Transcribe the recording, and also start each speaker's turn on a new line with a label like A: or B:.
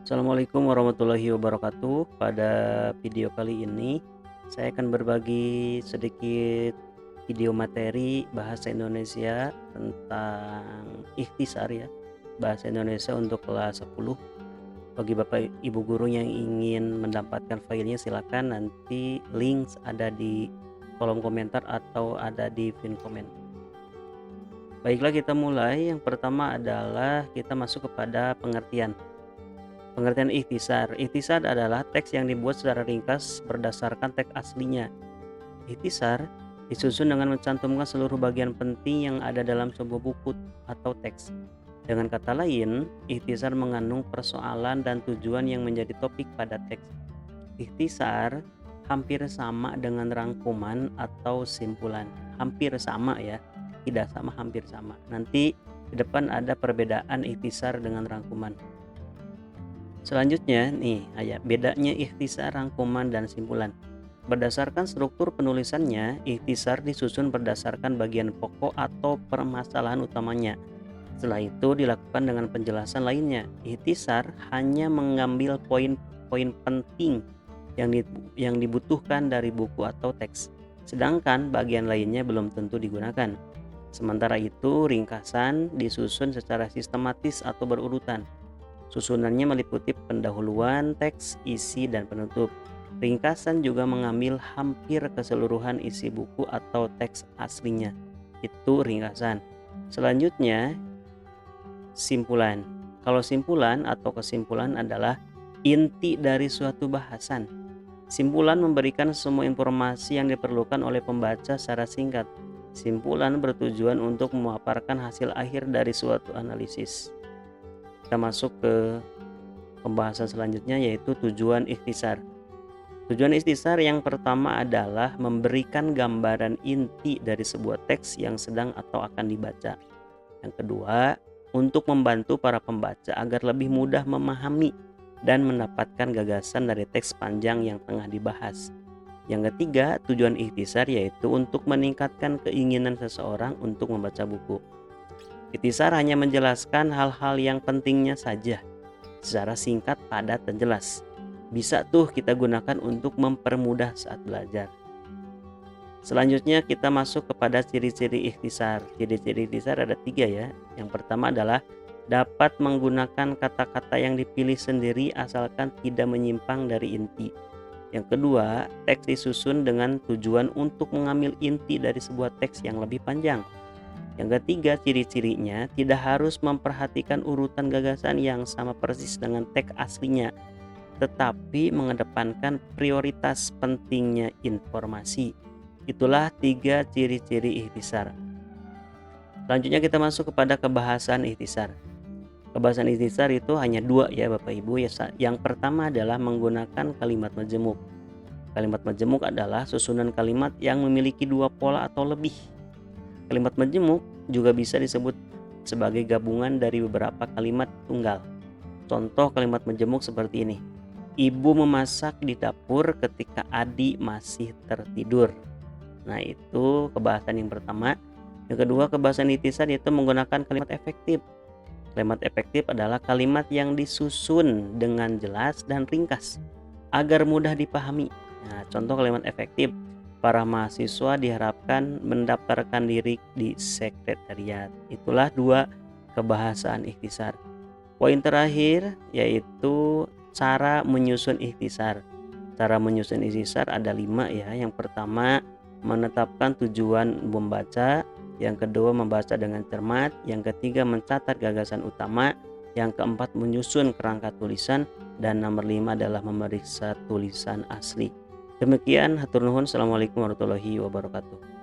A: Assalamualaikum warahmatullahi wabarakatuh. Pada video kali ini, saya akan berbagi sedikit video materi bahasa Indonesia tentang ikhtisar ya. Bahasa Indonesia untuk kelas 10. Bagi Bapak Ibu guru yang ingin mendapatkan filenya silakan nanti link ada di kolom komentar atau ada di pin komen. Baiklah kita mulai. Yang pertama adalah kita masuk kepada pengertian. Pengertian ikhtisar. Ikhtisar adalah teks yang dibuat secara ringkas berdasarkan teks aslinya. Ikhtisar disusun dengan mencantumkan seluruh bagian penting yang ada dalam sebuah buku atau teks. Dengan kata lain, ikhtisar mengandung persoalan dan tujuan yang menjadi topik pada teks. Ikhtisar hampir sama dengan rangkuman atau simpulan. Hampir sama ya, tidak sama, hampir sama. Nanti di depan ada perbedaan ikhtisar dengan rangkuman. Selanjutnya nih, bedanya ikhtisar, rangkuman, dan simpulan. Berdasarkan struktur penulisannya, ikhtisar disusun berdasarkan bagian pokok atau permasalahan utamanya. Setelah itu dilakukan dengan penjelasan lainnya. Ikhtisar hanya mengambil poin-poin penting yang dibutuhkan dari buku atau teks. Sedangkan bagian lainnya belum tentu digunakan. Sementara itu, ringkasan disusun secara sistematis atau berurutan. Susunannya meliputi pendahuluan, teks, isi, dan penutup. Ringkasan juga mengambil hampir keseluruhan isi buku atau teks aslinya. Itu ringkasan. Selanjutnya, simpulan. Kalau simpulan atau kesimpulan adalah inti dari suatu bahasan. Simpulan memberikan semua informasi yang diperlukan oleh pembaca secara singkat. Simpulan bertujuan untuk memaparkan hasil akhir dari suatu analisis. Kita masuk ke pembahasan selanjutnya, yaitu tujuan ikhtisar. Tujuan ikhtisar yang pertama adalah memberikan gambaran inti dari sebuah teks yang sedang atau akan dibaca. Yang kedua, untuk membantu para pembaca agar lebih mudah memahami dan mendapatkan gagasan dari teks panjang yang tengah dibahas. Yang ketiga, tujuan ikhtisar yaitu untuk meningkatkan keinginan seseorang untuk membaca buku. Ikhtisar hanya menjelaskan hal-hal yang pentingnya saja, secara singkat, padat, dan jelas. Bisa tuh kita gunakan untuk mempermudah saat belajar. Selanjutnya kita masuk kepada ciri-ciri ikhtisar. Ciri-ciri ikhtisar ada 3 ya. Yang pertama adalah dapat menggunakan kata-kata yang dipilih sendiri asalkan tidak menyimpang dari inti. Yang kedua, teks disusun dengan tujuan untuk mengambil inti dari sebuah teks yang lebih panjang. Yang ketiga, ciri-cirinya tidak harus memperhatikan urutan gagasan yang sama persis dengan teks aslinya, tetapi mengedepankan prioritas pentingnya informasi. Itulah 3 ciri-ciri ikhtisar. Selanjutnya kita masuk kepada kebahasan ikhtisar. Kebahasan ikhtisar itu hanya 2 ya Bapak Ibu ya. Yang pertama adalah menggunakan kalimat majemuk. Kalimat majemuk adalah susunan kalimat yang memiliki 2 pola atau lebih. Kalimat majemuk juga bisa disebut sebagai gabungan dari beberapa kalimat tunggal. Contoh kalimat majemuk seperti ini. Ibu memasak di dapur ketika Adi masih tertidur. Nah, itu kebahasan yang pertama. Yang kedua, kebahasan ikhtisar yaitu menggunakan kalimat efektif. Kalimat efektif adalah kalimat yang disusun dengan jelas dan ringkas agar mudah dipahami. Nah, contoh kalimat efektif, para mahasiswa diharapkan mendaftarkan diri di sekretariat. Itulah 2 kebahasaan ikhtisar. Poin terakhir yaitu cara menyusun ikhtisar. Cara menyusun ikhtisar ada 5 ya. Yang pertama, menetapkan tujuan membaca. Yang kedua, membaca dengan cermat. Yang ketiga, mencatat gagasan utama. Yang keempat, menyusun kerangka tulisan. Dan nomor 5 adalah memeriksa tulisan asli. Demikian, hatur nuhun. Assalamualaikum warahmatullahi wabarakatuh.